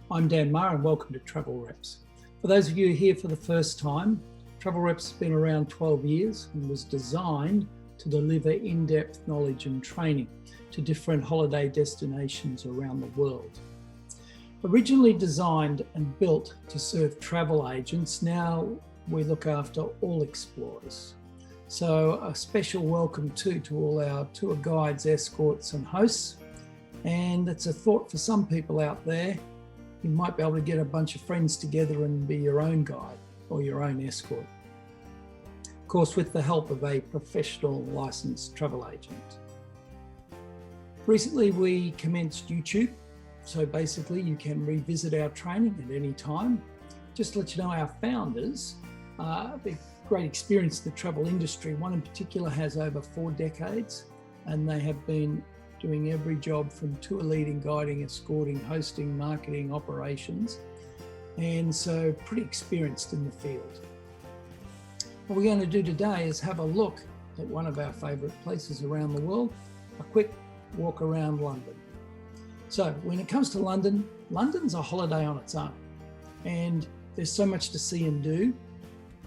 I'm Dan Maher and welcome to Travel Reps. For those of you here for the first time, Travel Reps has been around 12 years and was designed to deliver in-depth knowledge and training to different holiday destinations around the world. Originally designed and built to serve travel agents, now we look after all explorers. So a special welcome to all our tour guides, escorts and hosts. And it's a thought for some people out there. You might be able to get a bunch of friends together and be your own guide or your own escort. Of course, with the help of a professional licensed travel agent. Recently, we commenced YouTube. So basically, you can revisit our training at any time. Just to let you know, our founders have a great experience in the travel industry. One in particular has over 4 decades, and they have been doing every job from tour leading, guiding, escorting, hosting, marketing, operations, and so pretty experienced in the field. What we're going to do today is have a look at one of our favourite places around the world, a quick walk around London. So when it comes to London, London's a holiday on its own, and there's so much to see and do.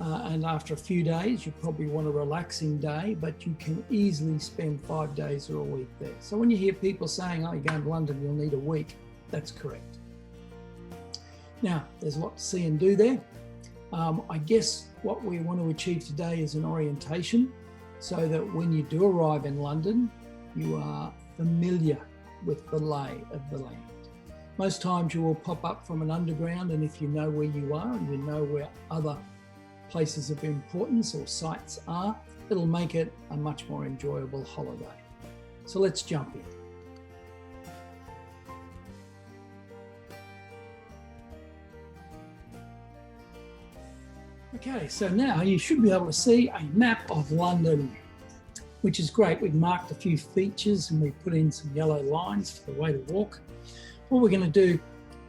And after a few days, you probably want a relaxing day, but you can easily spend 5 days or a week there. So when you hear people saying, oh, you're going to London, you'll need a week, that's correct. Now, there's a lot to see and do there. I guess what we want to achieve today is an orientation so that when you do arrive in London, you are familiar with the lay of the land. Most times you will pop up from an underground, and if you know where you are and you know where other places of importance or sites are, it'll make it a much more enjoyable holiday. So let's jump in. Okay, so now you should be able to see a map of London, which is great. We've marked a few features and we put in some yellow lines for the way to walk. What we're going to do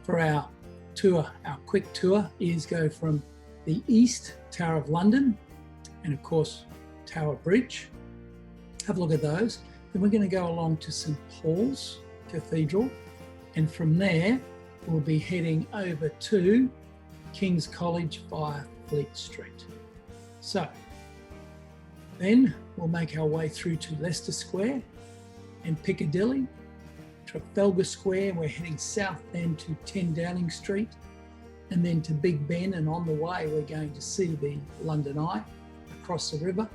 for our tour, our quick tour, is go from the East Tower of London and of course Tower Bridge. Have a look at those. Then we're going to go along to St Paul's Cathedral, and from there we'll be heading over to King's College via Fleet Street. So then we'll make our way through to Leicester Square and Piccadilly, Trafalgar Square. We're heading south then to 10 Downing Street, and then to Big Ben, and on the way we're going to see the London Eye across the river.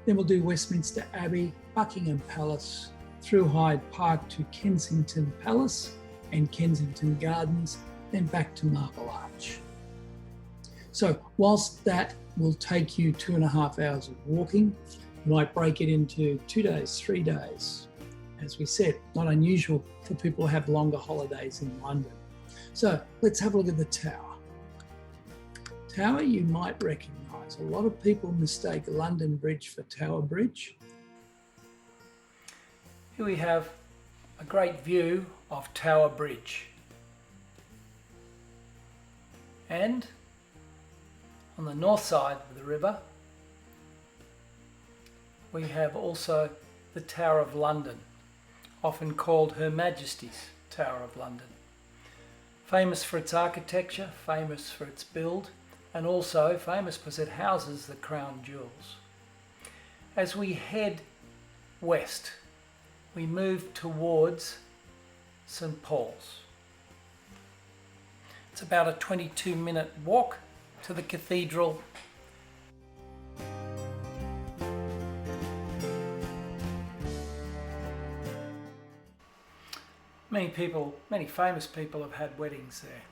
Then we'll do Westminster Abbey, Buckingham Palace, through Hyde Park to Kensington Palace and Kensington Gardens, then back to Marble Arch. So whilst that will take you 2.5 hours of walking, you might break it into 2 days, 3 days. As we said, not unusual for people to have longer holidays in London. So let's have a look at the Tower. Tower you might recognise. A lot of people mistake London Bridge for Tower Bridge. Here we have a great view of Tower Bridge. And on the north side of the river, we have also the Tower of London, often called Her Majesty's Tower of London. Famous for its architecture, famous for its build, and also famous because it houses the crown jewels. As we head west, we move towards St Paul's. It's about a 22-minute walk to the cathedral. Many famous people have had weddings there.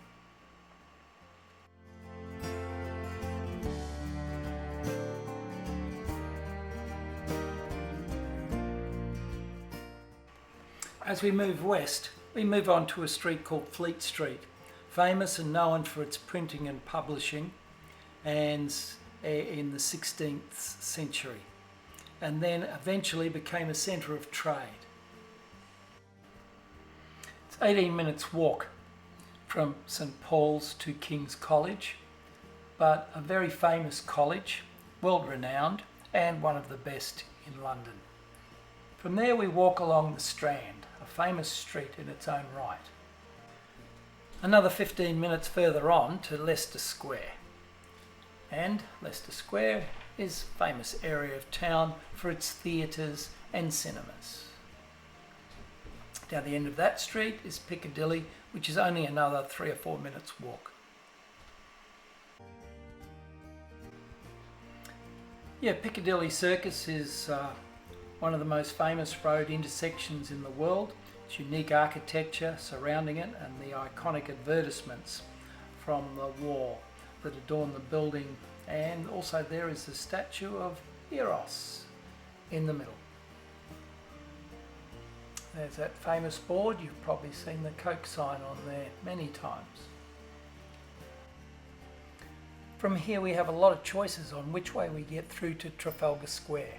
As we move west, we move on to a street called Fleet Street, famous and known for its printing and publishing, and in the 16th century, and then eventually became a centre of trade. It's 18 minutes walk from St Paul's to King's College, but a very famous college, world renowned, and one of the best in London. From there we walk along the Strand, a famous street in its own right. another 15 minutes further on to Leicester Square. And Leicester Square is a famous area of town for its theatres and cinemas. Down the end of that street is Piccadilly, which is only another 3 or 4 minutes walk. Yeah, Piccadilly Circus is one of the most famous road intersections in the world. Its unique architecture surrounding it and the iconic advertisements from the wall that adorn the building, and also there is the statue of Eros in the middle. There's that famous board, you've probably seen the Coke sign on there many times. From here we have a lot of choices on which way we get through to Trafalgar Square.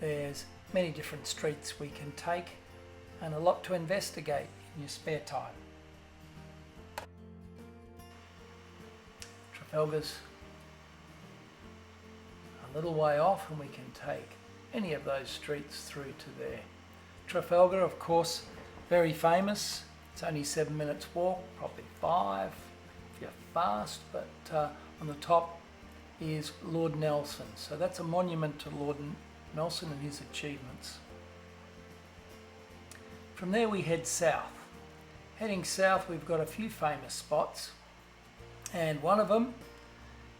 There's many different streets we can take and a lot to investigate in your spare time. Trafalgar's a little way off and we can take any of those streets through to there. Trafalgar, of course, very famous. It's only 7 minutes walk, probably 5 if you're fast, but on the top is Lord Nelson. So that's a monument to Lord Nelson and his achievements. From there we head south. Heading south we've got a few famous spots, and one of them,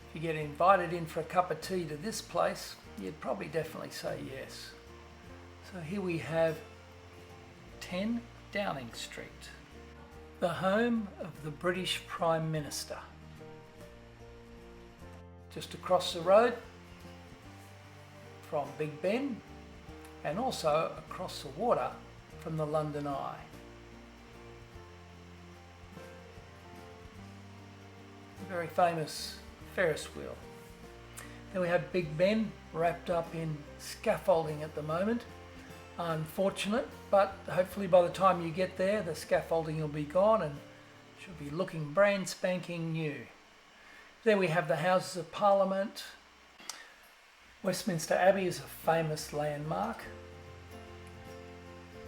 if you get invited in for a cup of tea to this place, you'd probably definitely say yes. So here we have 10 Downing Street, the home of the British Prime Minister. Just across the road from Big Ben, and also across the water from the London Eye. A very famous Ferris wheel. Then we have Big Ben wrapped up in scaffolding at the moment. Unfortunate, but hopefully by the time you get there the scaffolding will be gone and should be looking brand spanking new. There we have the Houses of Parliament. Westminster Abbey is a famous landmark,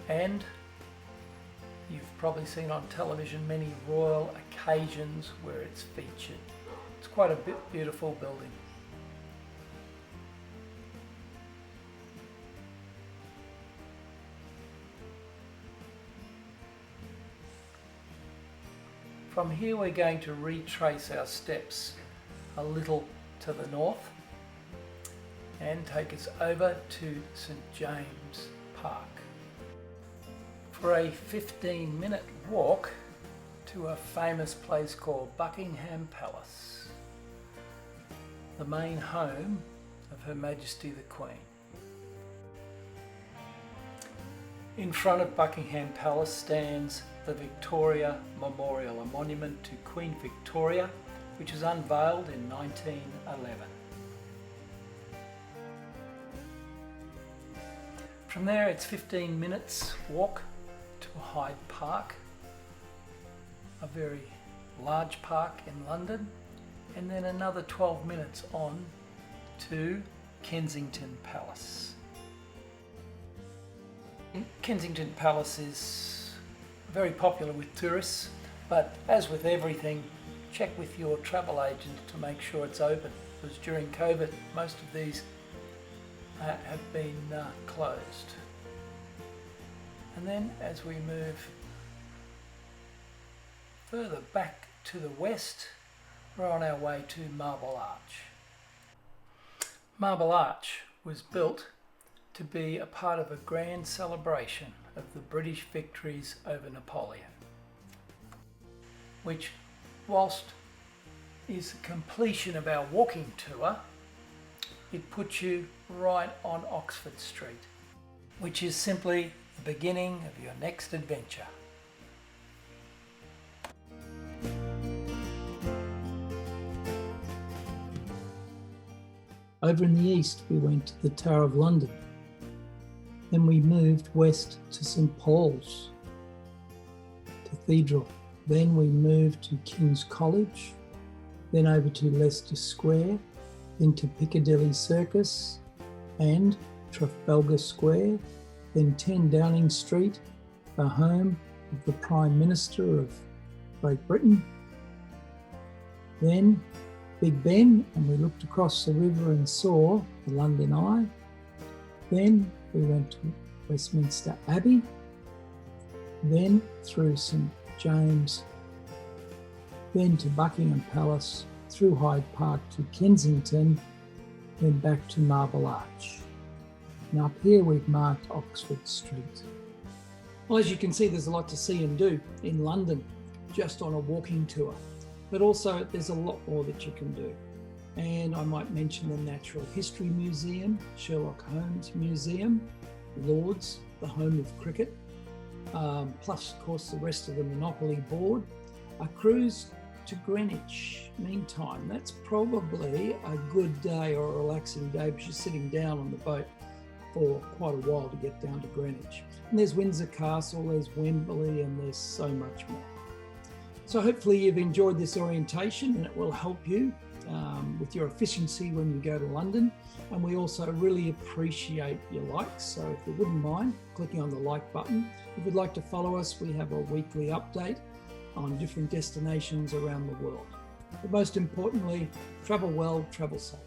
and you've probably seen on television many royal occasions where it's featured. It's quite a beautiful building. From here we're going to retrace our steps a little to the north and take us over to St James Park for a 15-minute walk to a famous place called Buckingham Palace, the main home of Her Majesty the Queen. In front of Buckingham Palace stands the Victoria Memorial, a monument to Queen Victoria, which was unveiled in 1911. From there it's 15 minutes walk to Hyde Park, a very large park in London, and then another 12 minutes on to Kensington Palace. Kensington Palace is very popular with tourists, but as with everything, check with your travel agent to make sure it's open, because during COVID most of these have been closed. And then as we move further back to the west, we're on our way to Marble Arch. Marble Arch was built to be a part of a grand celebration of the British victories over Napoleon, which, whilst is the completion of our walking tour, it puts you right on Oxford Street, which is simply the beginning of your next adventure. Over in the east, we went to the Tower of London. Then we moved west to St Paul's Cathedral. Then we moved to King's College, then over to Leicester Square, then to Piccadilly Circus and Trafalgar Square, then 10 Downing Street, the home of the Prime Minister of Great Britain. Then Big Ben, and we looked across the river and saw the London Eye. Then we went to Westminster Abbey, then through St James, then to Buckingham Palace, through Hyde Park to Kensington, then back to Marble Arch. And up here we've marked Oxford Street. Well, as you can see, there's a lot to see and do in London, just on a walking tour. But also there's a lot more that you can do. And I might mention the Natural History Museum, Sherlock Holmes Museum, Lord's, the home of cricket, plus of course the rest of the Monopoly board, a cruise to Greenwich. Meantime, that's probably a good day or a relaxing day because you're sitting down on the boat for quite a while to get down to Greenwich. And there's Windsor Castle, there's Wembley, and there's so much more. So hopefully you've enjoyed this orientation and it will help you with your efficiency when you go to London. And we also really appreciate your likes. So if you wouldn't mind clicking on the like button. If you'd like to follow us, we have a weekly update on different destinations around the world. But most importantly, travel well, travel safe.